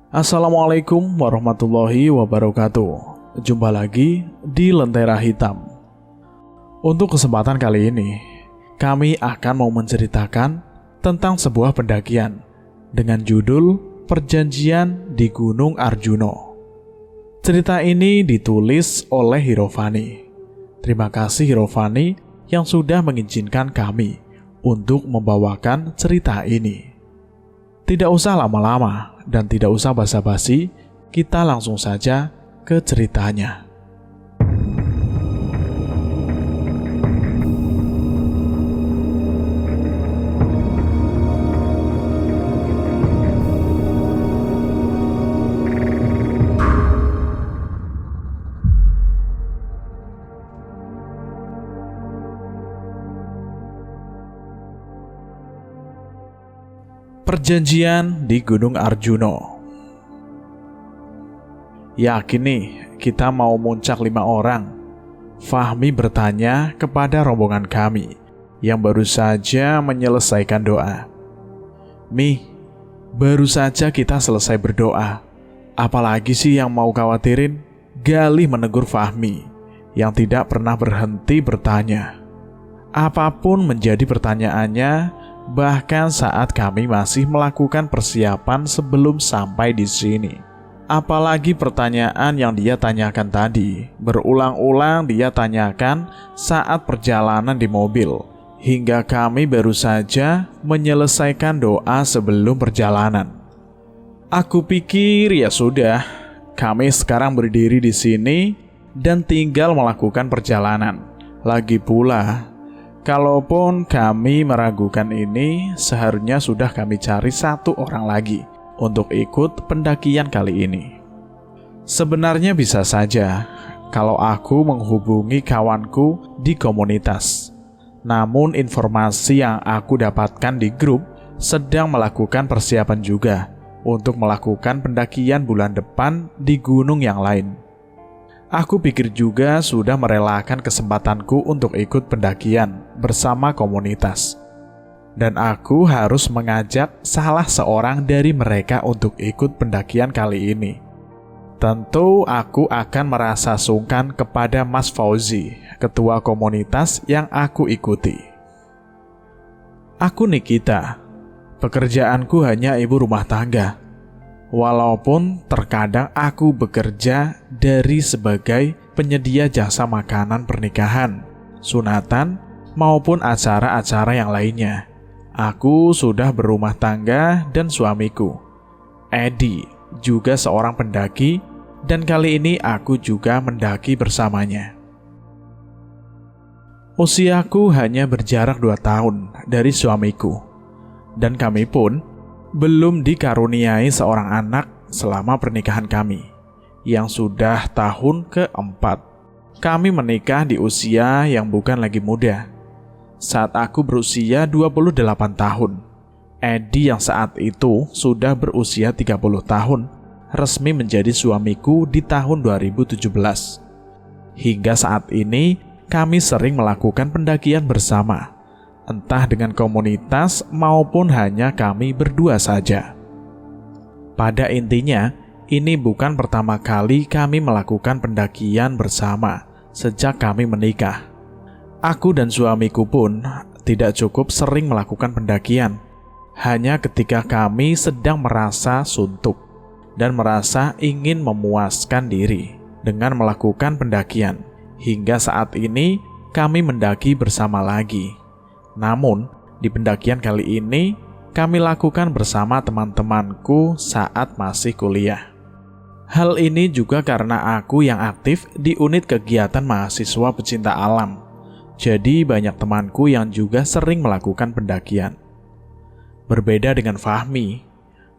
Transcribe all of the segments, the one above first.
Assalamualaikum warahmatullahi wabarakatuh. Jumpa lagi di Lentera Hitam. Untuk kesempatan kali ini, kami akan mau menceritakan tentang sebuah pendakian dengan judul Perjanjian di Gunung Arjuno. Cerita ini ditulis oleh Hirofani. Terima kasih Hirofani yang sudah mengizinkan kami untuk membawakan cerita ini. Tidak usah lama-lama dan tidak usah basa-basi, kita langsung saja ke ceritanya. Perjanjian di Gunung Arjuno. Yakin nih kita mau muncak 5 orang? Fahmi bertanya kepada rombongan kami yang baru saja menyelesaikan doa. Mi, baru saja kita selesai berdoa. Apalagi sih yang mau khawatirin? Galih menegur Fahmi yang tidak pernah berhenti bertanya. Apapun menjadi pertanyaannya, bahkan saat kami masih melakukan persiapan sebelum sampai di sini. Apalagi pertanyaan yang dia tanyakan tadi, berulang-ulang dia tanyakan saat perjalanan di mobil, hingga kami baru saja menyelesaikan doa sebelum perjalanan. Aku pikir ya sudah, kami sekarang berdiri di sini dan tinggal melakukan perjalanan. Lagi pula, kalaupun kami meragukan ini, seharusnya sudah kami cari 1 orang lagi untuk ikut pendakian kali ini. Sebenarnya bisa saja kalau aku menghubungi kawanku di komunitas. Namun informasi yang aku dapatkan di grup sedang melakukan persiapan juga untuk melakukan pendakian bulan depan di gunung yang lain. Aku pikir juga sudah merelakan kesempatanku untuk ikut pendakian bersama komunitas. Dan aku harus mengajak salah seorang dari mereka untuk ikut pendakian kali ini. Tentu aku akan merasa sungkan kepada Mas Fauzi, ketua komunitas yang aku ikuti. Aku Nikita, pekerjaanku hanya ibu rumah tangga. Walaupun terkadang aku bekerja dari sebagai penyedia jasa makanan pernikahan, sunatan, maupun acara-acara yang lainnya. Aku sudah berumah tangga dan suamiku, Edi, juga seorang pendaki, dan kali ini aku juga mendaki bersamanya. Usiaku hanya berjarak 2 tahun dari suamiku, dan kami pun belum dikaruniai seorang anak selama pernikahan kami, yang sudah tahun ke-4. Kami menikah di usia yang bukan lagi muda. Saat aku berusia 28 tahun, Edi yang saat itu sudah berusia 30 tahun, resmi menjadi suamiku di tahun 2017. Hingga saat ini, kami sering melakukan pendakian bersama, entah dengan komunitas maupun hanya kami berdua saja. Pada intinya, ini bukan pertama kali kami melakukan pendakian bersama sejak kami menikah. Aku dan suamiku pun tidak cukup sering melakukan pendakian, hanya ketika kami sedang merasa suntuk dan merasa ingin memuaskan diri dengan melakukan pendakian. Hingga saat ini, kami mendaki bersama lagi. Namun, di pendakian kali ini, kami lakukan bersama teman-temanku saat masih kuliah. Hal ini juga karena aku yang aktif di unit kegiatan mahasiswa pecinta alam. Jadi banyak temanku yang juga sering melakukan pendakian. Berbeda dengan Fahmi,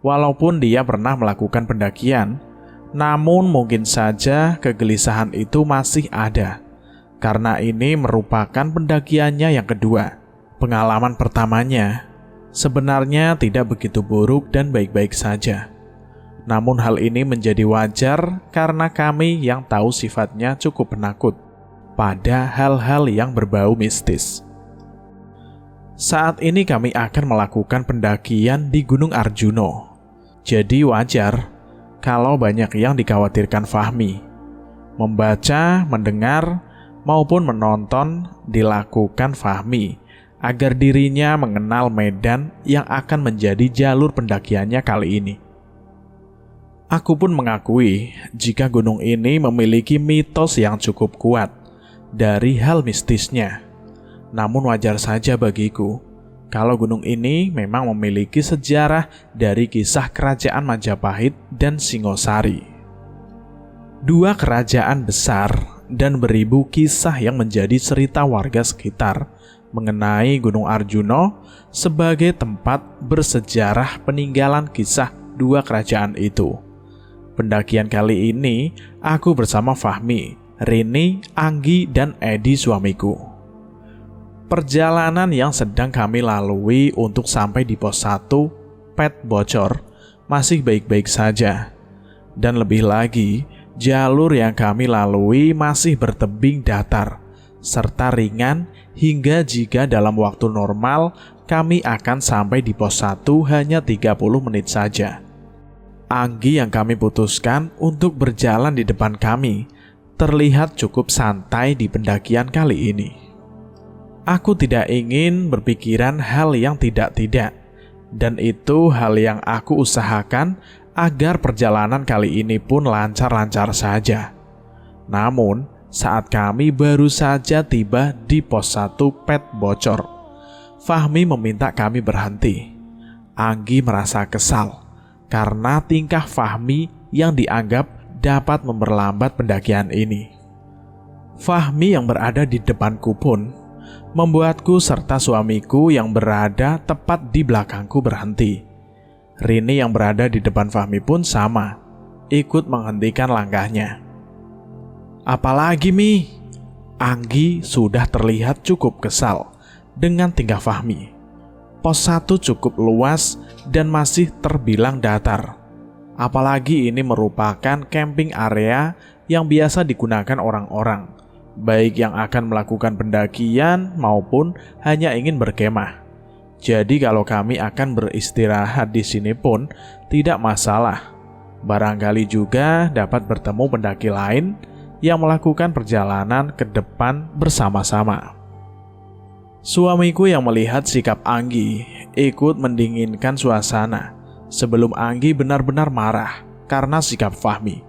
walaupun dia pernah melakukan pendakian, namun mungkin saja kegelisahan itu masih ada, karena ini merupakan pendakiannya yang kedua. Pengalaman pertamanya sebenarnya tidak begitu buruk dan baik-baik saja. Namun hal ini menjadi wajar karena kami yang tahu sifatnya cukup penakut pada hal-hal yang berbau mistis. Saat ini kami akan melakukan pendakian di Gunung Arjuno. Jadi wajar kalau banyak yang dikhawatirkan Fahmi. Membaca, mendengar, maupun menonton dilakukan Fahmi agar dirinya mengenal medan yang akan menjadi jalur pendakiannya kali ini. Aku pun mengakui jika gunung ini memiliki mitos yang cukup kuat dari hal mistisnya. Namun wajar saja bagiku kalau gunung ini memang memiliki sejarah dari kisah kerajaan Majapahit dan Singosari. Dua kerajaan besar dan beribu kisah yang menjadi cerita warga sekitar mengenai Gunung Arjuna sebagai tempat bersejarah peninggalan kisah dua kerajaan itu. Pendakian kali ini aku bersama Fahmi, Rini, Anggi, dan Edi suamiku. Perjalanan yang sedang kami lalui untuk sampai di pos 1 Pet Bocor masih baik-baik saja. Dan lebih lagi, jalur yang kami lalui masih bertebing datar serta ringan hingga jika dalam waktu normal kami akan sampai di pos 1 hanya 30 menit saja. Anggi yang kami putuskan untuk berjalan di depan kami terlihat cukup santai di pendakian kali ini. Aku tidak ingin berpikiran hal yang tidak-tidak, dan itu hal yang aku usahakan agar perjalanan kali ini pun lancar-lancar saja. Namun, saat kami baru saja tiba di pos 1 Pet Bocor, Fahmi meminta kami berhenti. Anggi merasa kesal karena tingkah Fahmi yang dianggap dapat memperlambat pendakian ini. Fahmi yang berada di depanku pun membuatku serta suamiku yang berada tepat di belakangku berhenti. Rini yang berada di depan Fahmi pun sama, ikut menghentikan langkahnya. Apalagi Mi? Anggi sudah terlihat cukup kesal dengan tingkah Fahmi. Pos 1 cukup luas dan masih terbilang datar. Apalagi ini merupakan camping area yang biasa digunakan orang-orang, baik yang akan melakukan pendakian maupun hanya ingin berkemah. Jadi kalau kami akan beristirahat di sini pun tidak masalah. Barangkali juga dapat bertemu pendaki lain yang melakukan perjalanan ke depan bersama-sama. Suamiku yang melihat sikap Anggi ikut mendinginkan suasana sebelum Anggi benar-benar marah karena sikap Fahmi.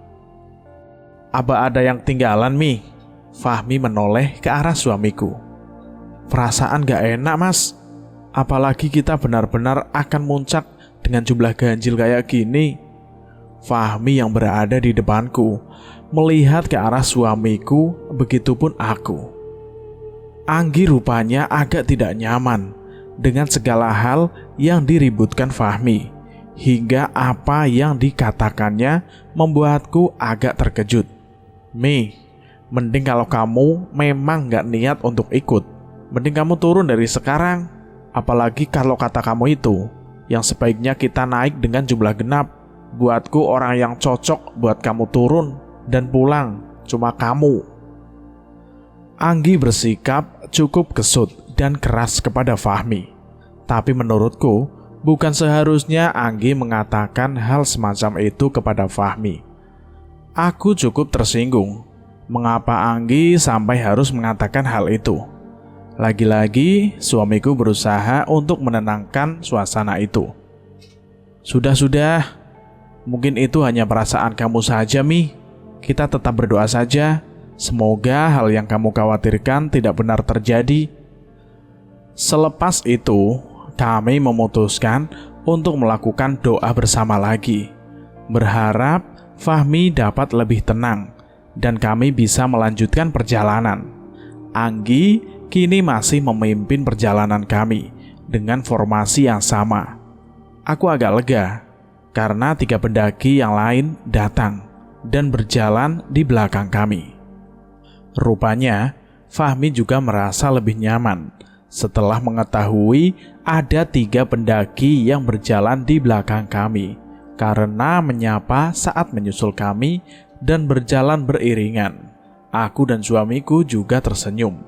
Apa ada yang ketinggalan, Mi? Fahmi menoleh ke arah suamiku. Perasaan gak enak, Mas. Apalagi kita benar-benar akan muncak dengan jumlah ganjil kayak gini. Fahmi yang berada di depanku melihat ke arah suamiku, begitupun aku. Anggi rupanya agak tidak nyaman dengan segala hal yang diributkan Fahmi, hingga apa yang dikatakannya membuatku agak terkejut. Mi, mending kalau kamu memang gak niat untuk ikut, mending kamu turun dari sekarang. Apalagi kalau kata kamu itu, yang sebaiknya kita naik dengan jumlah genap. Buatku orang yang cocok buat kamu turun dan pulang cuma kamu. Anggi bersikap cukup kesut dan keras kepada Fahmi. Tapi menurutku, bukan seharusnya Anggi mengatakan hal semacam itu kepada Fahmi. Aku cukup tersinggung. Mengapa Anggi sampai harus mengatakan hal itu? Lagi-lagi, suamiku berusaha untuk menenangkan suasana itu. Sudah, mungkin itu hanya perasaan kamu saja, Mi. Kita tetap berdoa saja. Semoga hal yang kamu khawatirkan tidak benar terjadi. Selepas itu, kami memutuskan untuk melakukan doa bersama lagi, berharap Fahmi dapat lebih tenang dan kami bisa melanjutkan perjalanan. Anggi kini masih memimpin perjalanan kami dengan formasi yang sama. Aku agak lega karena 3 pendaki yang lain datang dan berjalan di belakang kami. Rupanya, Fahmi juga merasa lebih nyaman setelah mengetahui ada 3 pendaki yang berjalan di belakang kami karena menyapa saat menyusul kami dan berjalan beriringan. Aku dan suamiku juga tersenyum.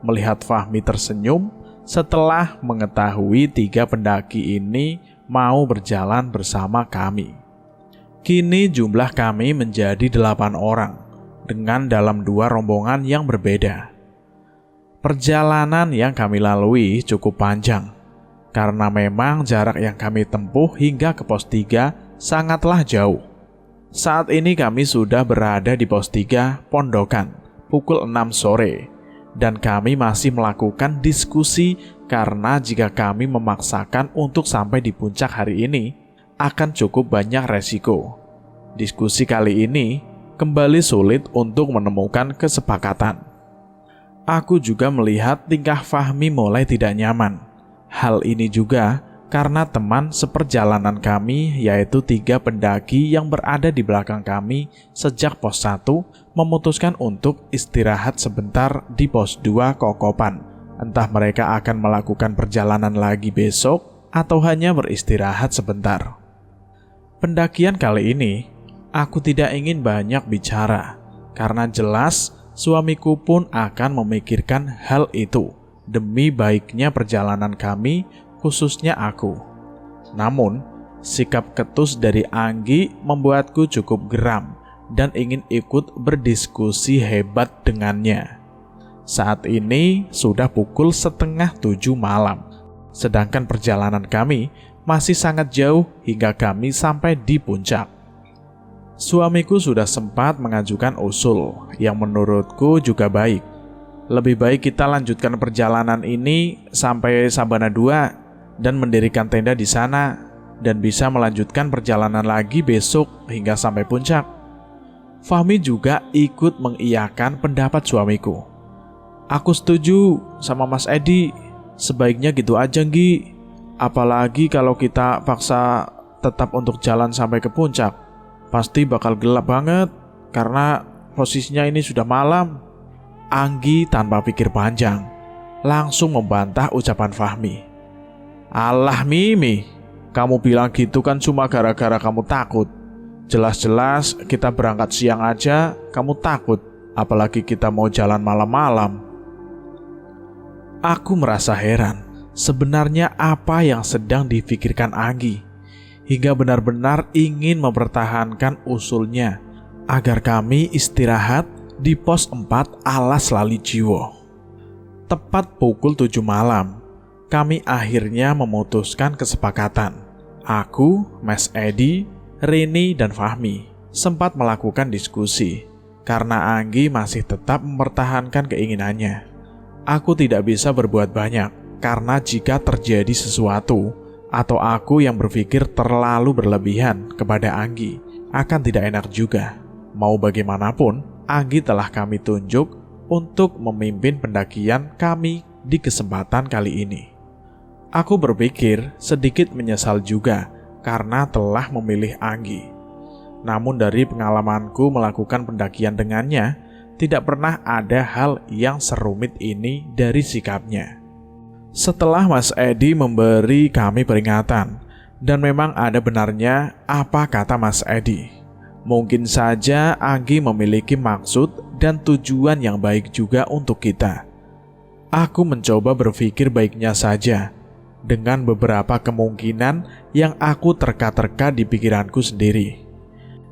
Melihat Fahmi tersenyum setelah mengetahui 3 pendaki ini mau berjalan bersama kami. Kini jumlah kami menjadi 8 orang, dengan dalam 2 rombongan yang berbeda. Perjalanan yang kami lalui cukup panjang, karena memang jarak yang kami tempuh hingga ke pos 3 sangatlah jauh. Saat ini kami sudah berada di pos 3 Pondokan, pukul 6 sore, dan kami masih melakukan diskusi karena jika kami memaksakan untuk sampai di puncak hari ini, akan cukup banyak resiko. Diskusi kali ini kembali sulit untuk menemukan kesepakatan. Aku juga melihat tingkah Fahmi mulai tidak nyaman. Hal ini juga karena teman seperjalanan kami, yaitu 3 pendaki yang berada di belakang kami sejak pos 1, memutuskan untuk istirahat sebentar di pos 2 Kokopan. Entah mereka akan melakukan perjalanan lagi besok atau hanya beristirahat sebentar. Pendakian kali ini, aku tidak ingin banyak bicara, karena jelas suamiku pun akan memikirkan hal itu demi baiknya perjalanan kami, khususnya aku. Namun, sikap ketus dari Anggi membuatku cukup geram dan ingin ikut berdiskusi hebat dengannya. Saat ini sudah pukul 6:30 malam, sedangkan perjalanan kami masih sangat jauh hingga kami sampai di puncak. Suamiku sudah sempat mengajukan usul yang menurutku juga baik. Lebih baik kita lanjutkan perjalanan ini sampai Sabana 2 dan mendirikan tenda di sana, dan bisa melanjutkan perjalanan lagi besok hingga sampai puncak. Fahmi juga ikut mengiyakan pendapat suamiku. Aku setuju sama Mas Edi, sebaiknya gitu aja Nggi. Apalagi kalau kita paksa tetap untuk jalan sampai ke puncak, pasti bakal gelap banget karena posisinya ini sudah malam. Anggi tanpa pikir panjang langsung membantah ucapan Fahmi. Alah Mimi, kamu bilang gitu kan cuma gara-gara kamu takut. Jelas-jelas kita berangkat siang aja kamu takut, apalagi kita mau jalan malam-malam. Aku merasa heran, sebenarnya apa yang sedang dipikirkan Anggi, hingga benar-benar ingin mempertahankan usulnya agar kami istirahat di pos 4 Alas Lali Jiwo. Tepat pukul 7 malam, kami akhirnya memutuskan kesepakatan. Aku, Mas Edi, Rini, dan Fahmi sempat melakukan diskusi karena Anggi masih tetap mempertahankan keinginannya. Aku tidak bisa berbuat banyak karena jika terjadi sesuatu atau aku yang berpikir terlalu berlebihan kepada Anggi, akan tidak enak juga. Mau bagaimanapun, Anggi telah kami tunjuk untuk memimpin pendakian kami di kesempatan kali ini. Aku berpikir sedikit menyesal juga karena telah memilih Anggi. Namun dari pengalamanku melakukan pendakian dengannya, tidak pernah ada hal yang serumit ini dari sikapnya. Setelah Mas Edi memberi kami peringatan, dan memang ada benarnya apa kata Mas Edi. Mungkin saja Anggi memiliki maksud dan tujuan yang baik juga untuk kita. Aku mencoba berpikir baiknya saja, dengan beberapa kemungkinan yang aku terka-terka di pikiranku sendiri.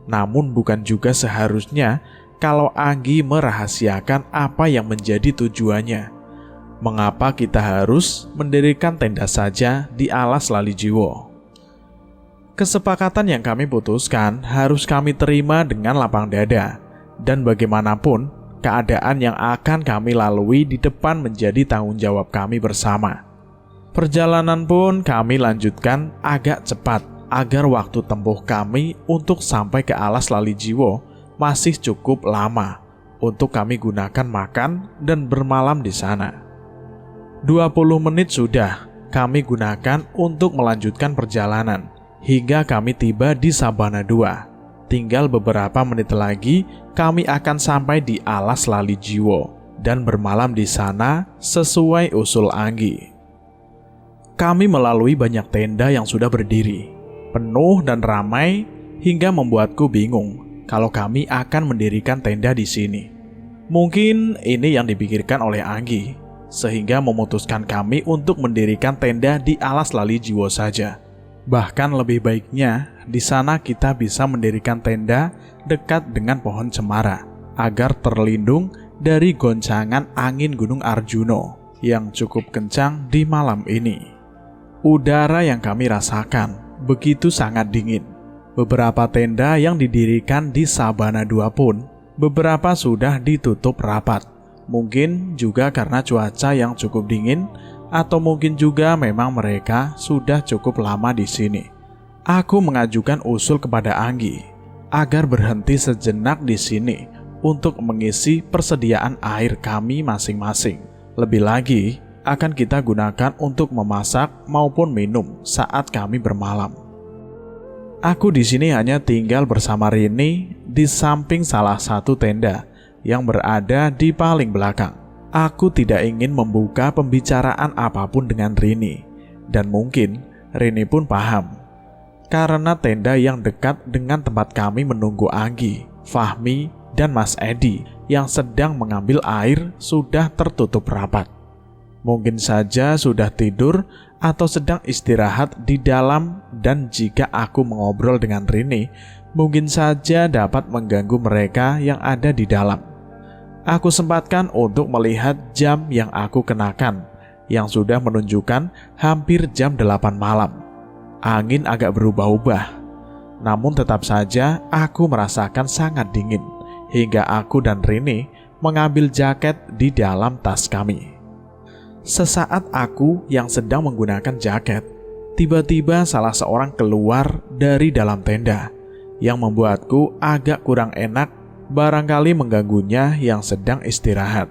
Namun bukan juga seharusnya kalau Anggi merahasiakan apa yang menjadi tujuannya. Mengapa kita harus mendirikan tenda saja di Alas Lali Jiwo? Kesepakatan yang kami putuskan harus kami terima dengan lapang dada, dan bagaimanapun keadaan yang akan kami lalui di depan menjadi tanggung jawab kami bersama. Perjalanan pun kami lanjutkan agak cepat agar waktu tempuh kami untuk sampai ke Alas Lali Jiwo masih cukup lama untuk kami gunakan makan dan bermalam di sana. 20 menit sudah kami gunakan untuk melanjutkan perjalanan hingga kami tiba di Sabana 2. Tinggal beberapa menit lagi kami akan sampai di Alas Lali Jiwo dan bermalam di sana sesuai usul Anggi. Kami melalui banyak tenda yang sudah berdiri, penuh dan ramai hingga membuatku bingung kalau kami akan mendirikan tenda di sini. Mungkin ini yang dipikirkan oleh Anggi, sehingga memutuskan kami untuk mendirikan tenda di Alas Lali Jiwo saja. Bahkan lebih baiknya di sana kita bisa mendirikan tenda dekat dengan pohon cemara agar terlindung dari goncangan angin Gunung Arjuno yang cukup kencang di malam ini. Udara yang kami rasakan begitu sangat dingin. Beberapa tenda yang didirikan di Sabana 2 pun beberapa sudah ditutup rapat. Mungkin juga karena cuaca yang cukup dingin, atau mungkin juga memang mereka sudah cukup lama di sini. Aku mengajukan usul kepada Anggi agar berhenti sejenak di sini untuk mengisi persediaan air kami masing-masing. Lebih lagi, akan kita gunakan untuk memasak maupun minum saat kami bermalam. Aku di sini hanya tinggal bersama Rini di samping salah satu tenda yang berada di paling belakang. Aku tidak ingin membuka pembicaraan apapun dengan Rini, dan mungkin Rini pun paham. Karena tenda yang dekat dengan tempat kami menunggu Anggi, Fahmi, dan Mas Edi yang sedang mengambil air sudah tertutup rapat. Mungkin saja sudah tidur atau sedang istirahat di dalam, dan jika aku mengobrol dengan Rini, mungkin saja dapat mengganggu mereka yang ada di dalam. Aku sempatkan untuk melihat jam yang aku kenakan, yang sudah menunjukkan hampir jam 8 malam. Angin agak berubah-ubah, namun tetap saja aku merasakan sangat dingin, hingga aku dan Rini mengambil jaket di dalam tas kami. Sesaat aku yang sedang menggunakan jaket, tiba-tiba salah seorang keluar dari dalam tenda, yang membuatku agak kurang enak, barangkali mengganggunya yang sedang istirahat.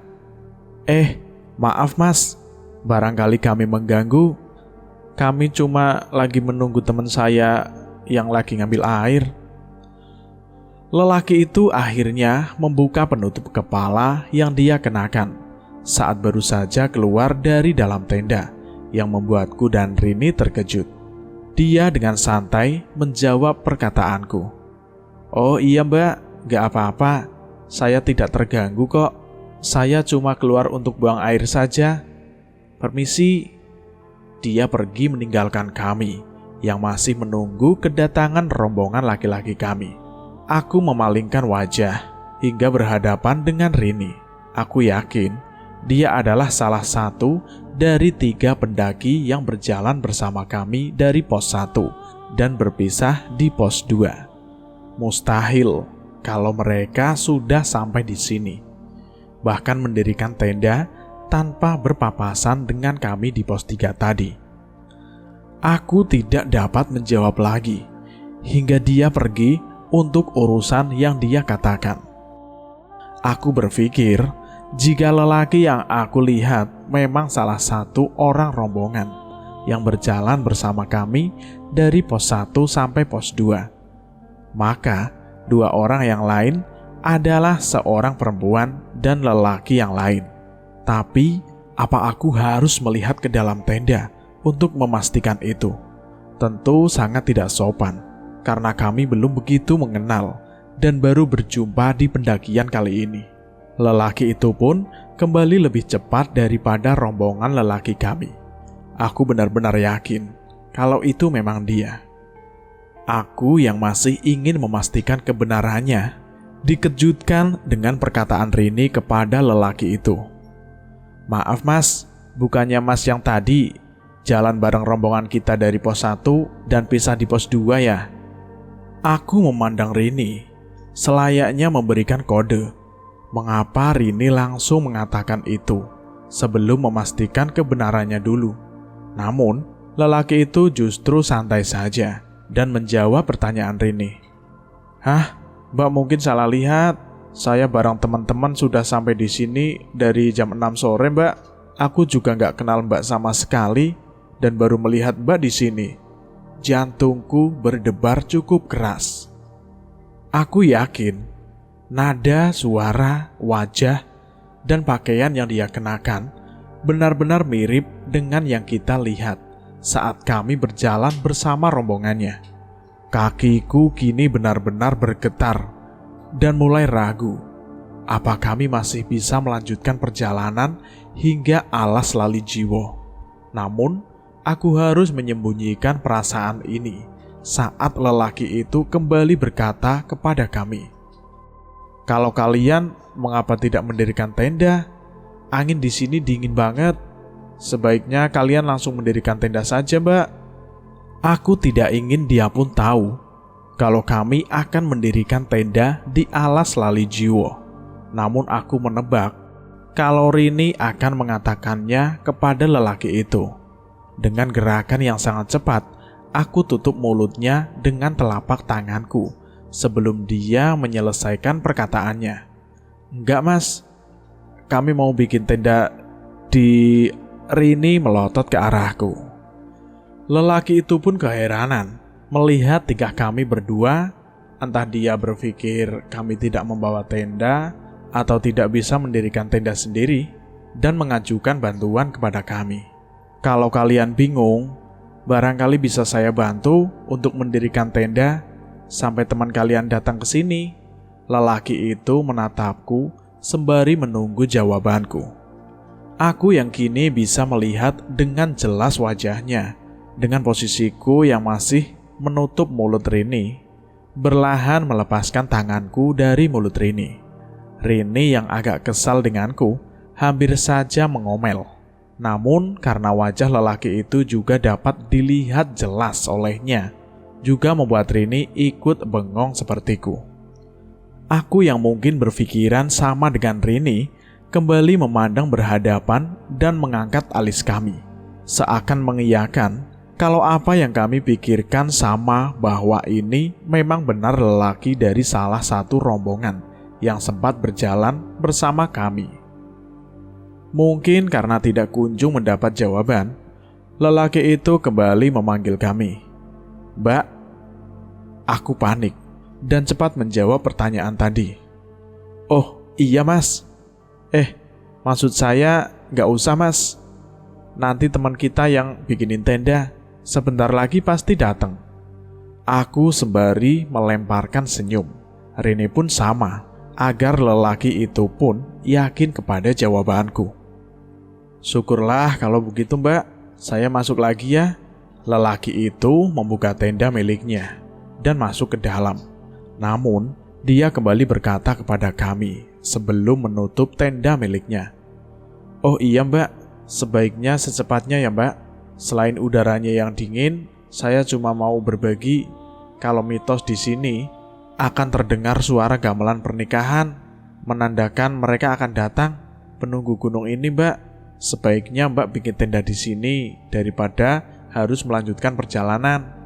Maaf mas, barangkali kami mengganggu. Kami cuma lagi menunggu teman saya yang lagi ngambil air. Lelaki itu akhirnya membuka penutup kepala yang dia kenakan saat baru saja keluar dari dalam tenda, yang membuatku dan Rini terkejut. Dia dengan santai menjawab perkataanku. "Oh iya mbak, gak apa-apa. Saya tidak terganggu kok. Saya cuma keluar untuk buang air saja. Permisi." Dia pergi meninggalkan kami yang masih menunggu kedatangan rombongan laki-laki kami. Aku memalingkan wajah hingga berhadapan dengan Rini. Aku yakin dia adalah salah satu dari 3 pendaki yang berjalan bersama kami dari pos 1 dan berpisah di pos 2. Mustahil kalau mereka sudah sampai di sini, bahkan mendirikan tenda tanpa berpapasan dengan kami di pos 3 tadi. Aku tidak dapat menjawab lagi hingga dia pergi untuk urusan yang dia katakan. Aku berpikir jika lelaki yang aku lihat memang salah satu orang rombongan yang berjalan bersama kami dari pos 1 sampai pos 2, maka 2 orang yang lain adalah seorang perempuan dan lelaki yang lain. Tapi apa aku harus melihat ke dalam tenda untuk memastikan itu? Tentu sangat tidak sopan, karena kami belum begitu mengenal dan baru berjumpa di pendakian kali ini. Lelaki itu pun kembali lebih cepat daripada rombongan lelaki kami. Aku benar-benar yakin kalau itu memang dia. Aku yang masih ingin memastikan kebenarannya dikejutkan dengan perkataan Rini kepada lelaki itu. "Maaf mas, bukannya mas yang tadi jalan bareng rombongan kita dari pos 1 dan pisah di pos 2 ya?" Aku memandang Rini, selayaknya memberikan kode. Mengapa Rini langsung mengatakan itu sebelum memastikan kebenarannya dulu? Namun, lelaki itu justru santai saja dan menjawab pertanyaan Rini. "Hah, mbak mungkin salah lihat. Saya bareng teman-teman sudah sampai di sini dari jam 6 sore mbak. Aku juga gak kenal mbak sama sekali dan baru melihat mbak di sini." Jantungku berdebar cukup keras. Aku yakin nada, suara, wajah, dan pakaian yang dia kenakan benar-benar mirip dengan yang kita lihat saat kami berjalan bersama rombongannya. Kakiku kini benar-benar bergetar dan mulai ragu apa kami masih bisa melanjutkan perjalanan hingga alas Lali Jiwo. Namun, Aku harus menyembunyikan perasaan ini saat lelaki itu kembali berkata kepada kami, "Kalau kalian mengapa tidak mendirikan tenda? Angin di sini dingin banget. Sebaiknya kalian langsung mendirikan tenda saja, Mbak." Aku tidak ingin dia pun tahu kalau kami akan mendirikan tenda di alas Lali Jiwo. Namun aku menebak kalau Rini akan mengatakannya kepada lelaki itu. Dengan gerakan yang sangat cepat, aku tutup mulutnya dengan telapak tanganku sebelum dia menyelesaikan perkataannya. "Enggak, Mas. Kami mau bikin tenda di..." Rini melotot ke arahku. Lelaki itu pun keheranan melihat tingkah kami berdua. Entah dia berpikir kami tidak membawa tenda atau tidak bisa mendirikan tenda sendiri, dan mengajukan bantuan kepada kami. "Kalau kalian bingung, barangkali bisa saya bantu untuk mendirikan tenda sampai teman kalian datang ke sini." Lelaki itu menatapku sembari menunggu jawabanku. Aku yang kini bisa melihat dengan jelas wajahnya, dengan posisiku yang masih menutup mulut Rini, berlahan melepaskan tanganku dari mulut Rini. Rini yang agak kesal denganku hampir saja mengomel. Namun karena wajah lelaki itu juga dapat dilihat jelas olehnya, juga membuat Rini ikut bengong sepertiku. Aku yang mungkin berpikiran sama dengan Rini kembali memandang berhadapan dan mengangkat alis kami, seakan mengiyakan kalau apa yang kami pikirkan sama, bahwa ini memang benar lelaki dari salah satu rombongan yang sempat berjalan bersama kami. Mungkin karena tidak kunjung mendapat jawaban, lelaki itu kembali memanggil kami. "Mbak." Aku panik dan cepat menjawab pertanyaan tadi. "Oh iya, Mas. Maksud saya nggak usah, Mas. Nanti teman kita yang bikinin tenda sebentar lagi pasti datang." Aku sembari melemparkan senyum. Rini pun sama, agar lelaki itu pun yakin kepada jawabanku. "Syukurlah kalau begitu, Mbak. Saya masuk lagi ya." Lelaki itu membuka tenda miliknya dan masuk ke dalam. Namun dia kembali berkata kepada kami sebelum menutup tenda miliknya, "Oh iya, Mbak, sebaiknya secepatnya ya, Mbak. Selain udaranya yang dingin, saya cuma mau berbagi kalau mitos di sini akan terdengar suara gamelan pernikahan, menandakan mereka akan datang penunggu gunung ini, Mbak. Sebaiknya Mbak bikin tenda di sini daripada harus melanjutkan perjalanan."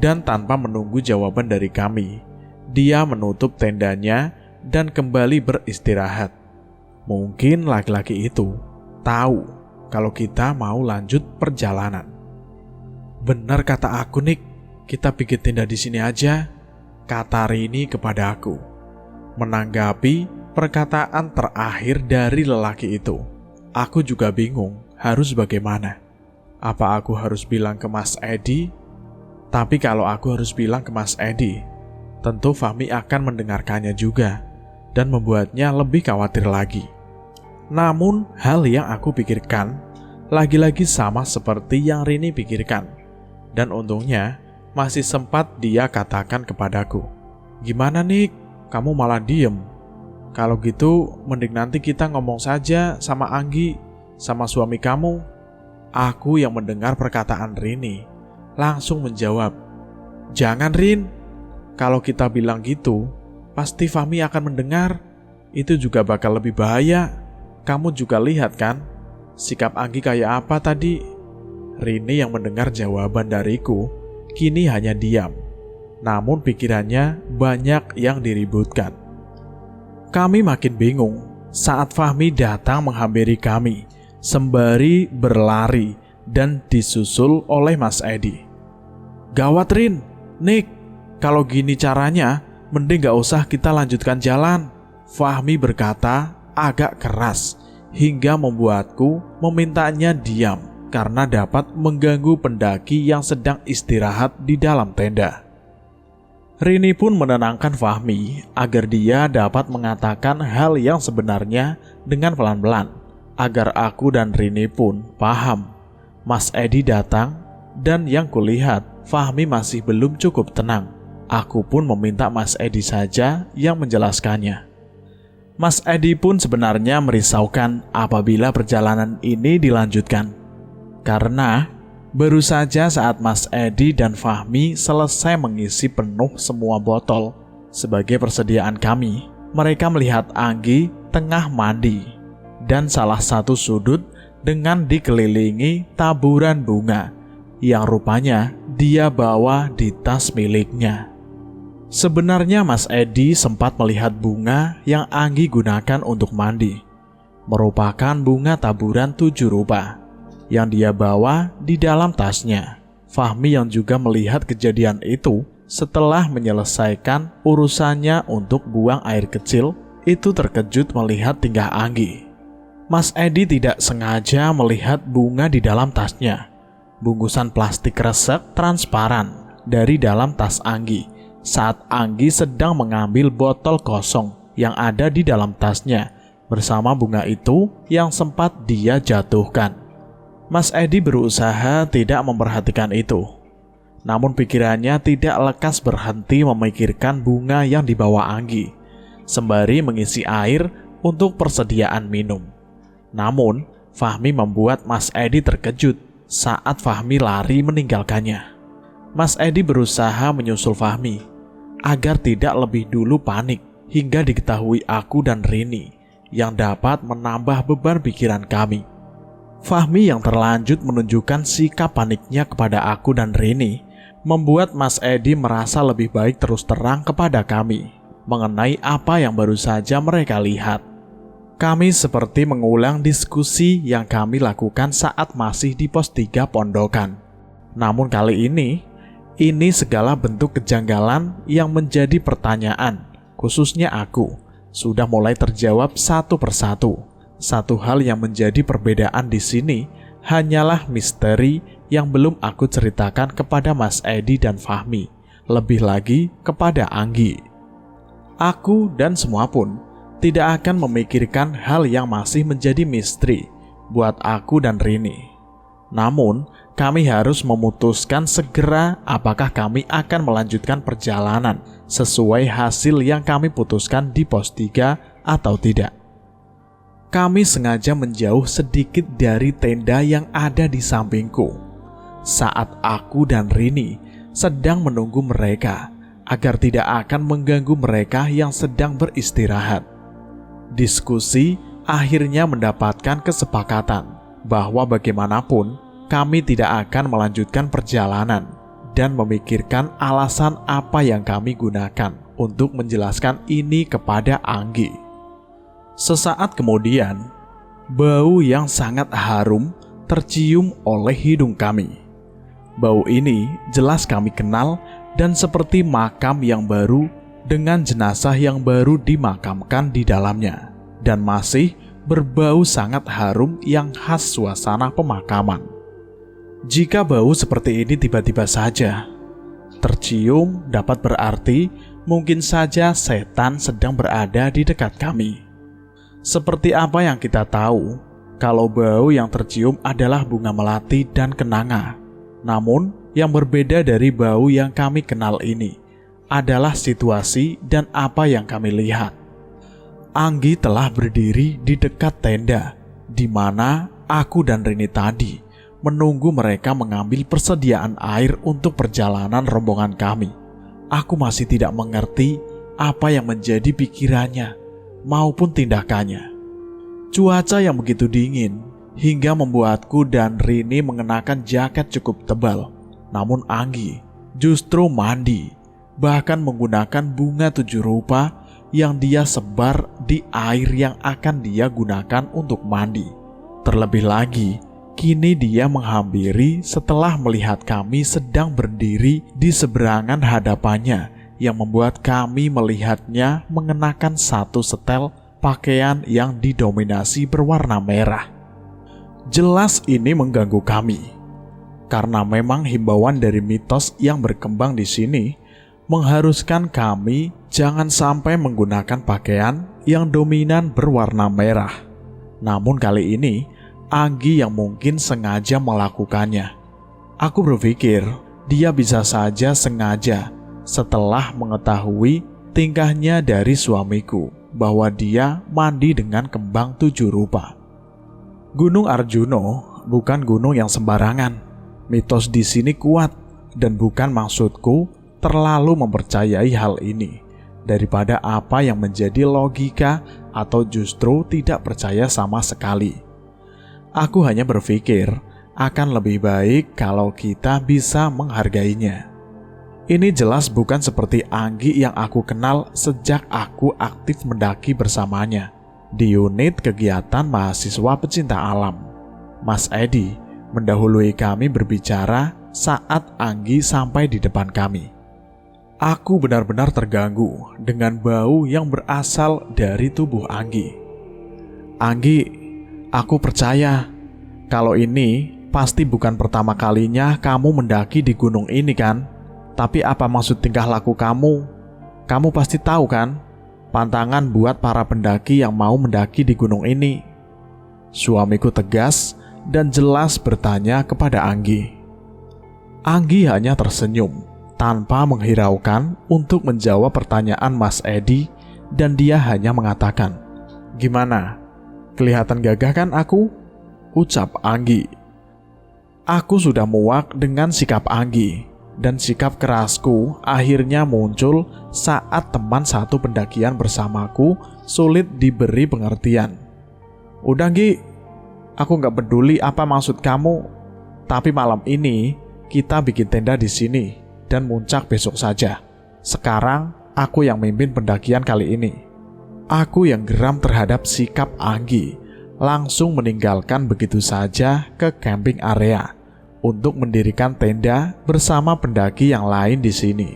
Dan tanpa menunggu jawaban dari kami, dia menutup tendanya dan kembali beristirahat. Mungkin laki-laki itu tahu kalau kita mau lanjut perjalanan. "Benar kata aku, Nick. Kita bikin tenda di sini aja," kata Rini kepada aku, menanggapi perkataan terakhir dari lelaki itu. Aku juga bingung harus bagaimana. Apa aku harus bilang ke Mas Edi? Tapi kalau aku harus bilang ke Mas Edi, tentu Fahmi akan mendengarkannya juga dan membuatnya lebih khawatir lagi. Namun hal yang aku pikirkan lagi-lagi sama seperti yang Rini pikirkan. Dan untungnya masih sempat dia katakan kepadaku, "Gimana Nick? Kamu malah diem. Kalau gitu mending nanti kita ngomong saja sama Anggi, sama suami kamu." Aku yang mendengar perkataan Rini langsung menjawab, "Jangan Rin, kalau kita bilang gitu pasti Fahmi akan mendengar. Itu juga bakal lebih bahaya. Kamu juga lihat kan sikap Anggi kayak apa tadi." Rini yang mendengar jawaban dariku kini hanya diam, namun pikirannya banyak yang diributkan. Kami makin bingung saat Fahmi datang menghampiri kami sembari berlari dan disusul oleh Mas Edi. "Gawat Rin, Nick, kalau gini caranya mending gak usah kita lanjutkan jalan," Fahmi berkata agak keras hingga membuatku memintanya diam karena dapat mengganggu pendaki yang sedang istirahat di dalam tenda. Rini pun menenangkan Fahmi agar dia dapat mengatakan hal yang sebenarnya dengan pelan-pelan, agar aku dan Rini pun paham Mas Edi datang dan yang kulihat Fahmi masih belum cukup tenang. Aku pun meminta Mas Edi saja yang menjelaskannya. Mas Edi pun sebenarnya merisaukan apabila perjalanan ini dilanjutkan. Karena baru saja saat Mas Edi dan Fahmi selesai mengisi penuh semua botol sebagai persediaan kami, mereka melihat Anggi tengah mandi dan salah satu sudut dengan dikelilingi taburan bunga yang rupanya dia bawa di tas miliknya. Sebenarnya Mas Edi sempat melihat bunga yang Anggi gunakan untuk mandi. Merupakan bunga taburan 7 rupa yang dia bawa di dalam tasnya. Fahmi yang juga melihat kejadian itu setelah menyelesaikan urusannya untuk buang air kecil, itu terkejut melihat tingkah Anggi. Mas Edi tidak sengaja melihat bunga di dalam tasnya. Bungkusan plastik resek transparan dari dalam tas Anggi saat Anggi sedang mengambil botol kosong yang ada di dalam tasnya bersama bunga itu yang sempat dia jatuhkan. Mas Edi berusaha tidak memperhatikan itu. Namun pikirannya tidak lekas berhenti memikirkan bunga yang dibawa Anggi, sembari mengisi air untuk persediaan minum. Namun, Fahmi membuat Mas Edi terkejut saat Fahmi lari meninggalkannya. Mas Edi berusaha menyusul Fahmi agar tidak lebih dulu panik hingga diketahui aku dan Rini yang dapat menambah beban pikiran kami. Fahmi yang terlanjut menunjukkan sikap paniknya kepada aku dan Rini membuat Mas Edi merasa lebih baik terus terang kepada kami mengenai apa yang baru saja mereka lihat. Kami seperti mengulang diskusi yang kami lakukan saat masih di pos 3 Pondokan. Namun kali ini segala bentuk kejanggalan yang menjadi pertanyaan, khususnya aku, sudah mulai terjawab satu persatu. Satu hal yang menjadi perbedaan di sini hanyalah misteri yang belum aku ceritakan kepada Mas Edi dan Fahmi, lebih lagi kepada Anggi. Aku dan semua pun tidak akan memikirkan hal yang masih menjadi misteri buat aku dan Rini. Namun, kami harus memutuskan segera apakah kami akan melanjutkan perjalanan sesuai hasil yang kami putuskan di pos 3 atau tidak. Kami sengaja menjauh sedikit dari tenda yang ada di sampingku saat aku dan Rini sedang menunggu mereka agar tidak akan mengganggu mereka yang sedang beristirahat. Diskusi akhirnya mendapatkan kesepakatan bahwa bagaimanapun kami tidak akan melanjutkan perjalanan dan memikirkan alasan apa yang kami gunakan untuk menjelaskan ini kepada Anggi. Sesaat kemudian, bau yang sangat harum tercium oleh hidung kami. Bau ini jelas kami kenal dan seperti makam yang baru dengan jenazah yang baru dimakamkan di dalamnya dan masih berbau sangat harum yang khas suasana pemakaman. Jika bau seperti ini tiba-tiba saja tercium, dapat berarti mungkin saja setan sedang berada di dekat kami. Seperti apa yang kita tahu, kalau bau yang tercium adalah bunga melati dan kenanga. Namun, yang berbeda dari bau yang kami kenal ini adalah situasi dan apa yang kami lihat. Anggi telah berdiri di dekat tenda, di mana aku dan Rini tadi menunggu mereka mengambil persediaan air untuk perjalanan rombongan kami. Aku masih tidak mengerti apa yang menjadi pikirannya maupun tindakannya. Cuaca yang begitu dingin hingga membuatku dan Rini mengenakan jaket cukup tebal. Namun Anggi justru mandi, bahkan menggunakan bunga 7 rupa yang dia sebar di air yang akan dia gunakan untuk mandi. Terlebih lagi, kini dia menghampiri setelah melihat kami sedang berdiri di seberangan hadapannya yang membuat kami melihatnya mengenakan satu setel pakaian yang didominasi berwarna merah. Jelas ini mengganggu kami, karena memang himbauan dari mitos yang berkembang di sini mengharuskan kami jangan sampai menggunakan pakaian yang dominan berwarna merah. Namun kali ini Anggi yang mungkin sengaja melakukannya. Aku berpikir dia bisa saja sengaja setelah mengetahui tingkahnya dari suamiku bahwa dia mandi dengan kembang 7 rupa. Gunung Arjuno bukan gunung yang sembarangan. Mitos di sini kuat dan bukan maksudku terlalu mempercayai hal ini daripada apa yang menjadi logika atau justru tidak percaya sama sekali. Aku hanya berpikir akan lebih baik kalau kita bisa menghargainya. Ini jelas bukan seperti Anggi yang aku kenal sejak aku aktif mendaki bersamanya di unit kegiatan mahasiswa pecinta alam. Mas Edi mendahului kami berbicara saat Anggi sampai di depan kami. Aku benar-benar terganggu dengan bau yang berasal dari tubuh Anggi. Anggi, aku percaya kalau ini pasti bukan pertama kalinya kamu mendaki di gunung ini kan? Tapi apa maksud tingkah laku kamu? Kamu pasti tahu kan? Pantangan buat para pendaki yang mau mendaki di gunung ini. Suamiku tegas dan jelas bertanya kepada Anggi. Anggi hanya tersenyum tanpa menghiraukan untuk menjawab pertanyaan Mas Edi dan dia hanya mengatakan, "Gimana? Kelihatan gagah kan aku?" ucap Anggi. Aku sudah muak dengan sikap Anggi dan sikap kerasku akhirnya muncul saat teman satu pendakian bersamaku sulit diberi pengertian. "Udah Gi, aku gak peduli apa maksud kamu, tapi malam ini kita bikin tenda di sini dan muncak besok saja. Sekarang aku yang mimpin pendakian kali ini." Aku yang geram terhadap sikap Anggi langsung meninggalkan begitu saja ke camping area untuk mendirikan tenda bersama pendaki yang lain di sini.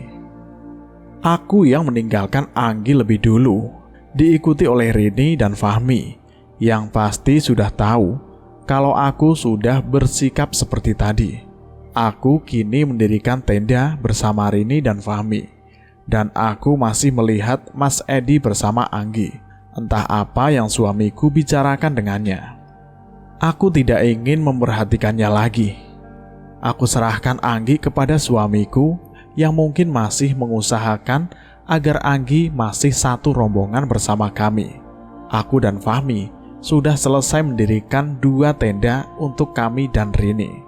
Aku yang meninggalkan Anggi lebih dulu, diikuti oleh Rini dan Fahmi, yang pasti sudah tahu kalau aku sudah bersikap seperti tadi. Aku kini mendirikan tenda bersama Rini dan Fahmi, dan aku masih melihat Mas Edi bersama Anggi. Entah apa yang suamiku bicarakan dengannya. Aku tidak ingin memperhatikannya lagi. Aku serahkan Anggi kepada suamiku yang mungkin masih mengusahakan agar Anggi masih satu rombongan bersama kami. Aku dan Fahmi sudah selesai mendirikan 2 tenda untuk kami dan Rini.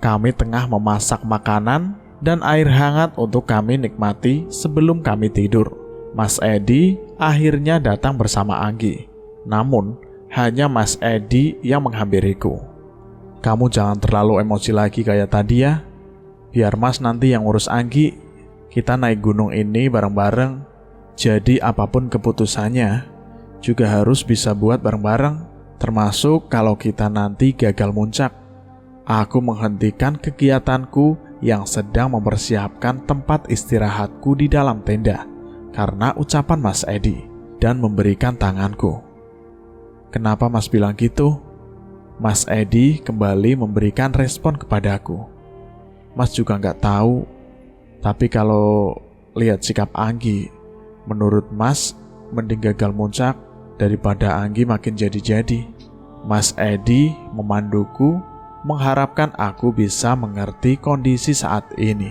Kami tengah memasak makanan dan air hangat untuk kami nikmati sebelum kami tidur. Mas Edi akhirnya datang bersama Anggi. Namun, hanya Mas Edi yang menghampiriku. "Kamu jangan terlalu emosi lagi kayak tadi ya. Biar Mas nanti yang urus Anggi. Kita naik gunung ini bareng-bareng. Jadi apapun keputusannya juga harus bisa buat bareng-bareng. Termasuk kalau kita nanti gagal muncak." Aku menghentikan kegiatanku yang sedang mempersiapkan tempat istirahatku di dalam tenda karena ucapan Mas Edi dan memberikan tanganku. "Kenapa Mas bilang gitu?" Mas Edi kembali memberikan respon kepadaku. "Mas juga nggak tahu, tapi kalau lihat sikap Anggi, menurut Mas mending gagal muncak daripada Anggi makin jadi-jadi." Mas Edi memanduku, mengharapkan aku bisa mengerti kondisi saat ini.